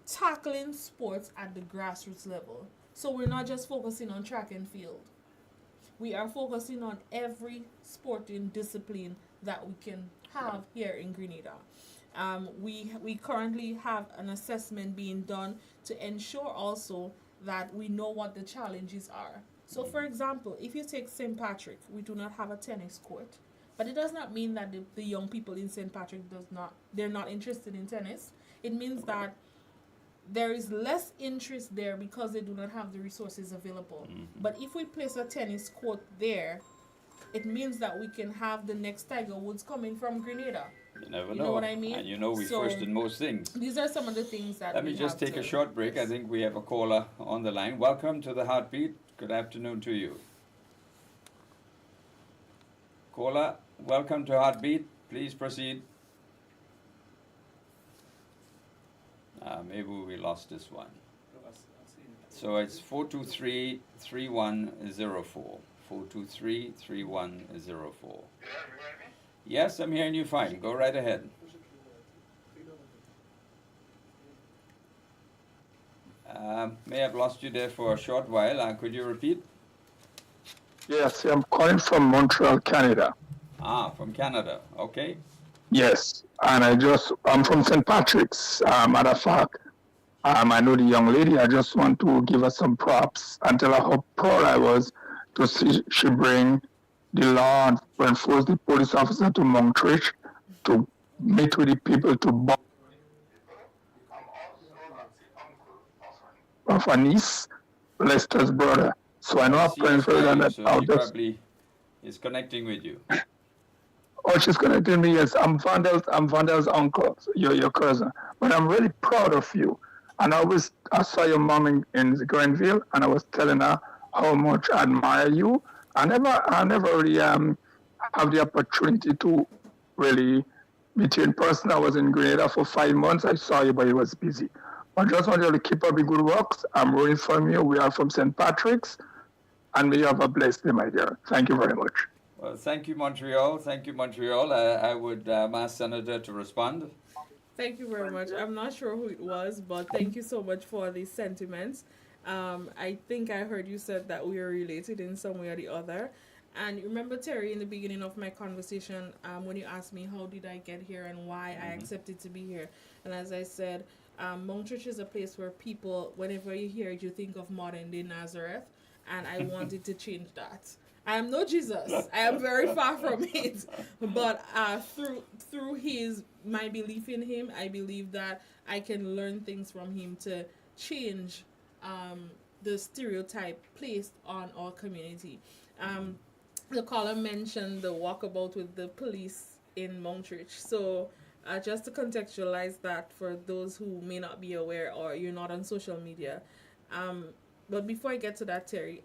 tackling sports at the grassroots level. So we're not just focusing on track and field. We are focusing on every sporting discipline that we can have here in Grenada. We currently have an assessment being done to ensure also that we know what the challenges are. So, for example, if you take St. Patrick, we do not have a tennis court, but it does not mean that the young people in St. Patrick they're not interested in tennis. It means that there is less interest there because they do not have the resources available. But if we place a tennis court there, it means that we can have the next Tiger Woods coming from Grenada. You never You know. know what I mean? And you know we So, first in most things. These are some of the things that Let we me just have take a to- short break. I think we have a caller on the line. Welcome to the Heartbeat. Good afternoon to you. Caller, welcome to Heartbeat. Please proceed. Maybe we lost this one. So it's 423-3104. 423-3104. Yes, I'm hearing you fine. Go right ahead. May have lost you there for a short while. Could you repeat? Yes, I'm calling from Montreal, Canada. From Canada. Okay. Yes, and I'm from St. Patrick's. Matter of fact, I know the young lady. I just want to give her some props and tell her how proud I was to see she bring the law and enforce the police officer to Montreal to meet with the people to bond of a niece, Lester's brother. So I know her friends CSI, further that so I'll he just. probably is connecting with you. Oh, she's connecting me. Yes, I'm Vandel's uncle, your cousin. But I'm really proud of you. And I saw your mom in Grenville, and I was telling her how much I admire you. I never really have the opportunity to really meet you in person. I was in Grenada for 5 months. I saw you, but you was busy. I just want you to keep up the good works. I'm rooting for you. We are from St. Patrick's, and may you have a blessed day, my dear. Thank you very much. Well, thank you, Montreal. Thank you, Montreal. I would ask Senator to respond. Thank you very much. I'm not sure who it was, but thank you so much for the sentiments. I think I heard you said that we are related in some way or the other. And remember, Terry, in the beginning of my conversation, when you asked me how did I get here and why I accepted to be here. And as I said, Mount Church is a place where people, whenever you hear it, you think of modern day Nazareth. And I wanted to change that. I am no Jesus. I am very far from it. But through my belief in him, I believe that I can learn things from him to change the stereotype placed on our community. The caller mentioned the walkabout with the police in Montreal. So just to contextualize that for those who may not be aware or you're not on social media. But before I get to that, Terry,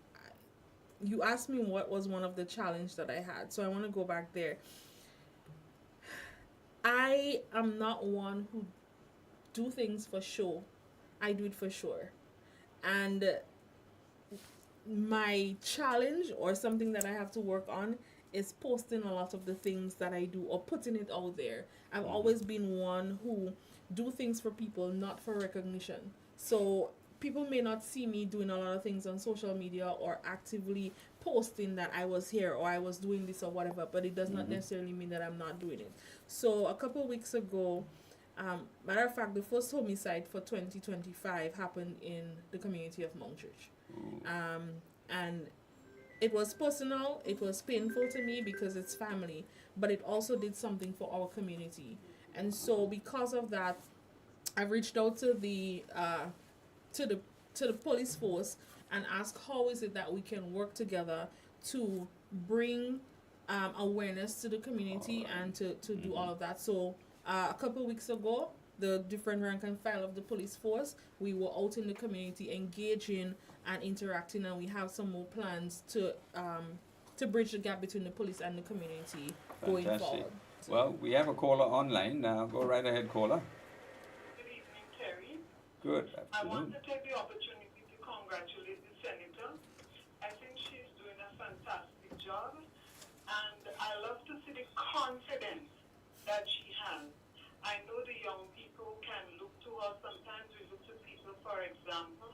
you asked me what was one of the challenges that I had. So I want to go back there. I am not one who do things for show. I do it for sure. And my challenge or something that I have to work on is posting a lot of the things that I do or putting it out there. I've always been one who do things for people, not for recognition. So people may not see me doing a lot of things on social media or actively posting that I was here or I was doing this or whatever, but it does not necessarily mean that I'm not doing it. So a couple of weeks ago, matter of fact, the first homicide for 2025 happened in the community of Mount Church. And it was personal, it was painful to me because it's family, but it also did something for our community. And so because of that, I've reached out to the police force and asked how is it that we can work together to bring awareness to the community and to do all of that. So a couple of weeks ago, the different rank and file of the police force, we were out in the community engaging and interacting, and we have some more plans to bridge the gap between the police and the community going Fantastic. forward. So, Well, we have a caller online now. Go right ahead, caller. Good evening, Terry. Good I want afternoon. to take the opportunity to congratulate the senator. I think she's doing a fantastic job, and I love to see the confidence that she has. I know the young people can look to her. Sometimes we look to people for example,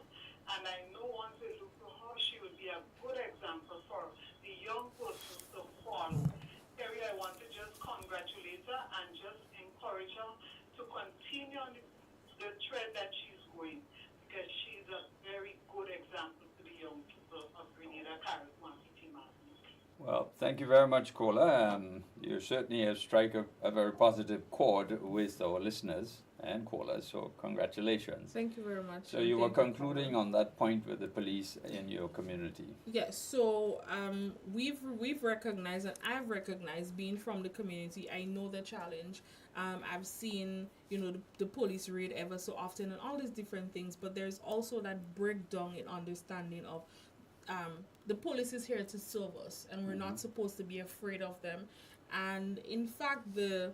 and I know once they look to her, she will be a good example for the young person to follow. Terry, I want to just congratulate her and just encourage her to continue on the thread that she's going, because she's a very good example to the young people of Grenada, Caribbean, Imani. Well, thank you very much, caller. You certainly have struck a very positive chord with our listeners and callers, so congratulations. thank you very much. So and you were thank you for concluding on that point with the police in your community. Yes, so we've recognized, and I've recognized, being from the community, I know the challenge. I've seen, the police raid ever so often and all these different things, but there's also that breakdown in understanding of the police is here to serve us, and we're not supposed to be afraid of them. And in fact, the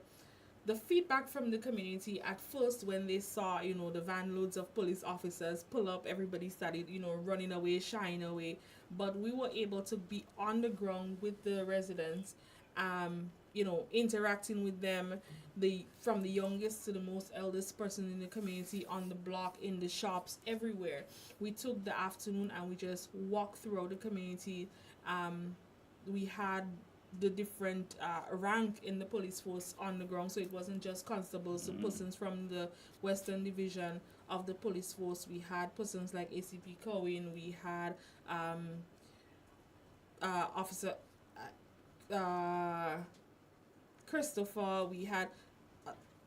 feedback from the community at first, when they saw, the van loads of police officers pull up, everybody started, running away, shying away. But we were able to be on the ground with the residents, interacting with them, from the youngest to the most eldest person in the community, on the block, in the shops, everywhere. We took the afternoon and we just walked throughout the community. We had the different rank in the police force on the ground, so it wasn't just constables, so persons from the Western Division of the police force. We had persons like ACP Cohen, we had Officer Christopher, we had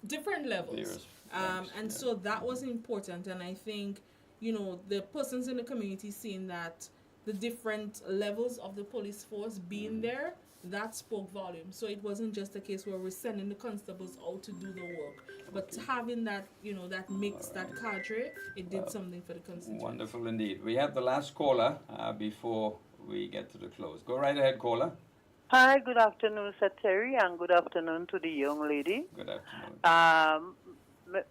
different levels. Various And ranks, so that was important, and I think, the persons in the community seeing that the different levels of the police force being there, that spoke volume. So it wasn't just a case where we're sending the constables out to do the work, but having that, that mix, that cadre, it did something for the constituents. Wonderful indeed. We have the last caller before we get to the close. Go right ahead, caller. Hi, good afternoon, Sir Terry, and good afternoon to the young lady. Good afternoon.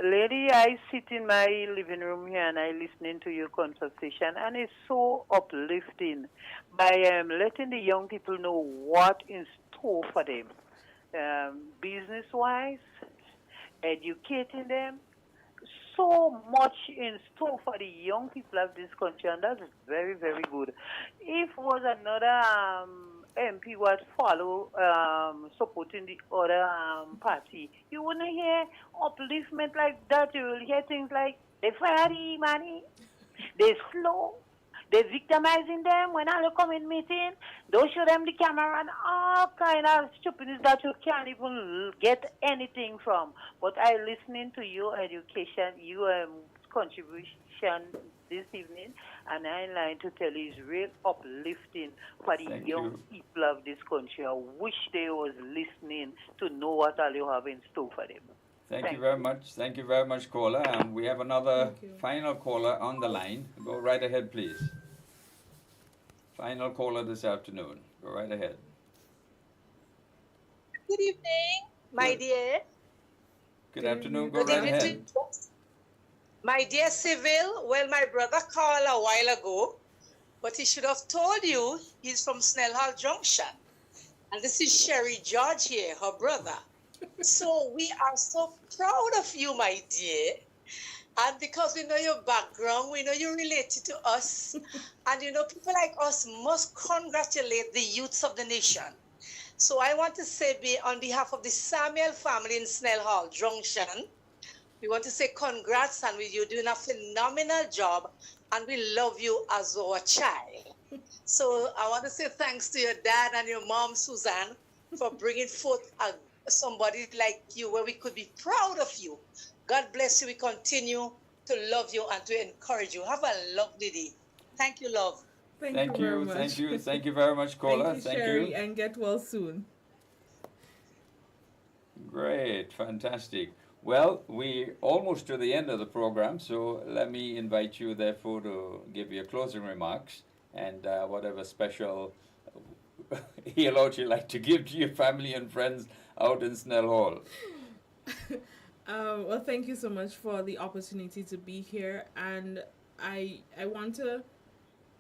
Lady, I sit in my living room here and I listening to your conversation, and it's so uplifting by letting the young people know what in store for them, business-wise, educating them. So much in store for the young people of this country, and that's very, very good. If was another MP would follow supporting the other party, you wouldn't hear upliftment like that. You will hear things like they fire the Imani, they slow, they victimizing them when I come in meeting, don't show them the camera and all kind of stupidness that you can't even get anything from. But I listening to your education, your contribution this evening, and I like to tell you, it's real uplifting for the young people of this country. I wish they was listening to know what all you have in store for them. Thank you very much. Thank you very much, caller. We have another final caller on the line. Go right ahead, please. Final caller this afternoon. Go right ahead. Good evening, my dear. Good afternoon. Go right ahead. My dear Civil, well, my brother called a while ago, but he should have told you he's from Snellhall Junction. And this is Sherry George here, her brother. So we are so proud of you, my dear. And because we know your background, we know you're related to us. And people like us must congratulate the youths of the nation. So I want to say, on behalf of the Samuel family in Snellhall Junction, we want to say congrats, and you're doing a phenomenal job, and we love you as our child. So I want to say thanks to your dad and your mom, Suzanne, for bringing forth somebody like you, where we could be proud of you. God bless you. We continue to love you and to encourage you. Have a lovely day. Thank you, love. Thank you very much. Thank you very much, caller. Thank you, Sherry, and get well soon. Great, fantastic. Well, we're almost to the end of the program, so let me invite you, therefore, to give your closing remarks and whatever special hello you'd like to give to your family and friends out in Snell Hall. Well, thank you so much for the opportunity to be here, and I want to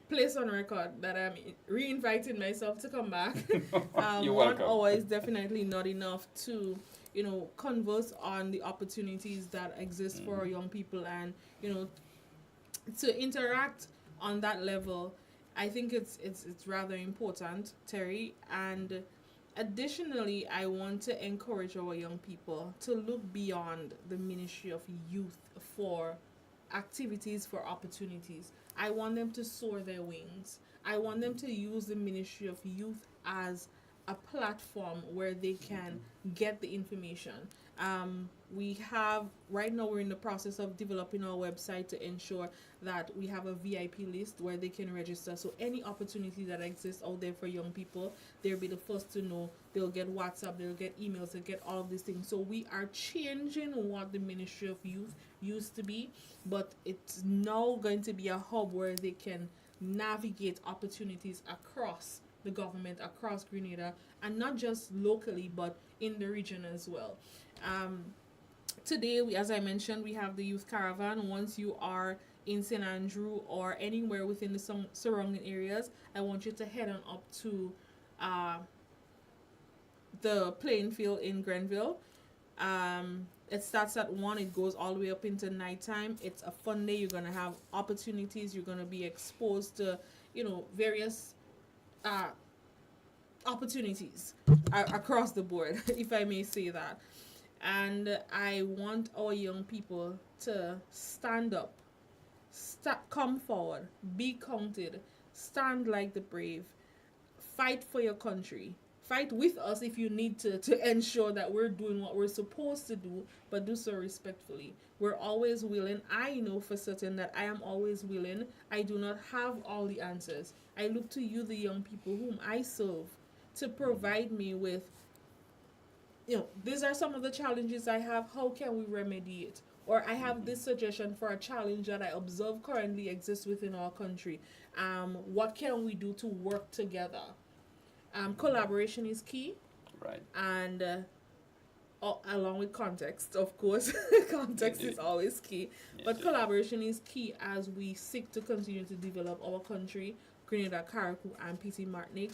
place on record that I'm re-inviting myself to come back. You're 1 welcome. hour is definitely not enough to converse on the opportunities that exist for young people, and to interact on that level. I think it's rather important, Terry. And additionally, I want to encourage our young people to look beyond the Ministry of Youth for activities, for opportunities. I want them to soar their wings. I want them to use the Ministry of Youth as a platform where they can get the information. We have, right now we're in the process of developing our website to ensure that we have a VIP list where they can register. So any opportunity that exists out there for young people, they'll be the first to know. They'll get WhatsApp, they'll get emails, they'll get all of these things. So we are changing what the Ministry of Youth used to be, but it's now going to be a hub where they can navigate opportunities across the government, across Grenada, and not just locally, but in the region as well. Today, as I mentioned, we have the youth caravan. Once you are in St. Andrew or anywhere within the surrounding areas, I want you to head on up to the playing field in Grenville. It starts at 1, it goes all the way up into nighttime. It's a fun day. You're going to have opportunities. You're going to be exposed to, various opportunities across the board, if I may say that. And I want our young people to stand up, come forward, be counted, stand like the brave, fight for your country, fight with us if you need to ensure that we're doing what we're supposed to do, but do so respectfully. We're always willing. I know for certain that I am always willing. I do not have all the answers. I look to you, the young people whom I serve, to provide me with, these are some of the challenges I have. How can we remedy it? Or I have this suggestion for a challenge that I observe currently exists within our country. What can we do to work together? Collaboration is key. Right. And along with context, of course. Context is always key. But collaboration is key as we seek to continue to develop our country, Grenada, Carriacou, and PT Martinique.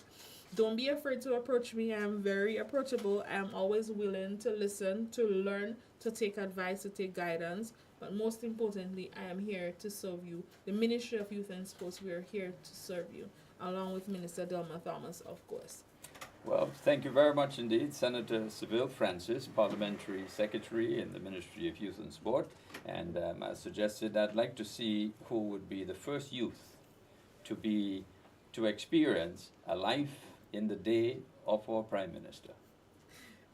Don't be afraid to approach me. I am very approachable. I am always willing to listen, to learn, to take advice, to take guidance. But most importantly, I am here to serve you. The Ministry of Youth and Sports, we are here to serve you, along with Minister Delma Thomas, of course. Well, thank you very much indeed, Senator Seville Francis, Parliamentary Secretary in the Ministry of Youth and Sport. And I suggested I'd like to see who would be the first youth to experience a life in the day of our Prime Minister.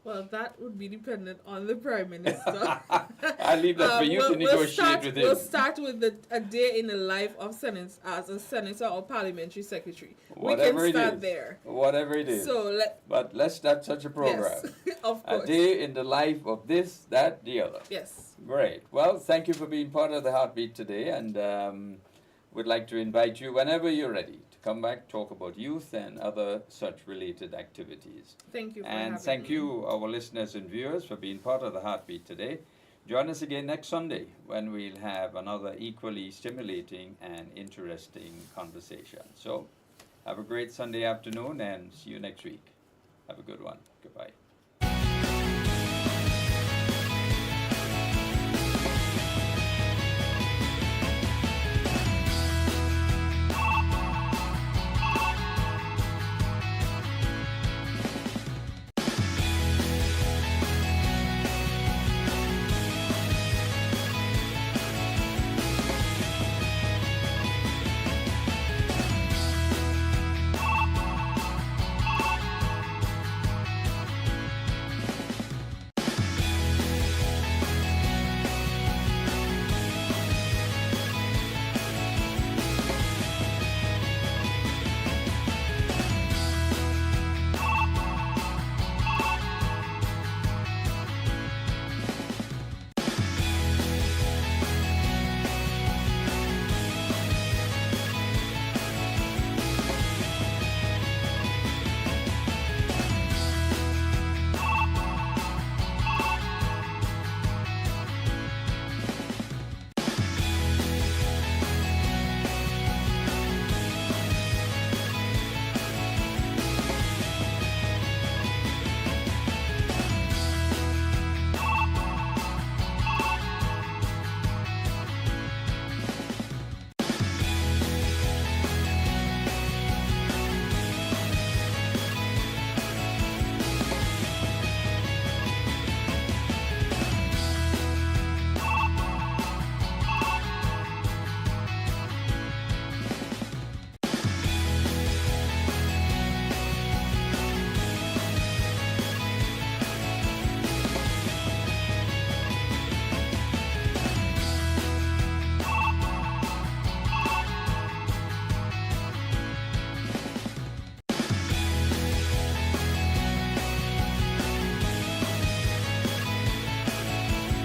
Well, that would be dependent on the Prime Minister. I'll leave that for you to negotiate with him. We'll start with a day in the life of Senate as a Senator or Parliamentary Secretary. Whatever we can start it is. There. Whatever it is. But let's start such a program. Yes, of course. A day in the life of this, that, the other. Yes. Great. Well, thank you for being part of the Heartbeat today, and we'd like to invite you whenever you're ready to come back, talk about youth and other such related activities. Thank you for and having thank me. you, our listeners and viewers, for being part of the Heartbeat today. Join us again next Sunday when we'll have another equally stimulating and interesting conversation. So have a great Sunday afternoon and see you next week. Have a good one. Goodbye.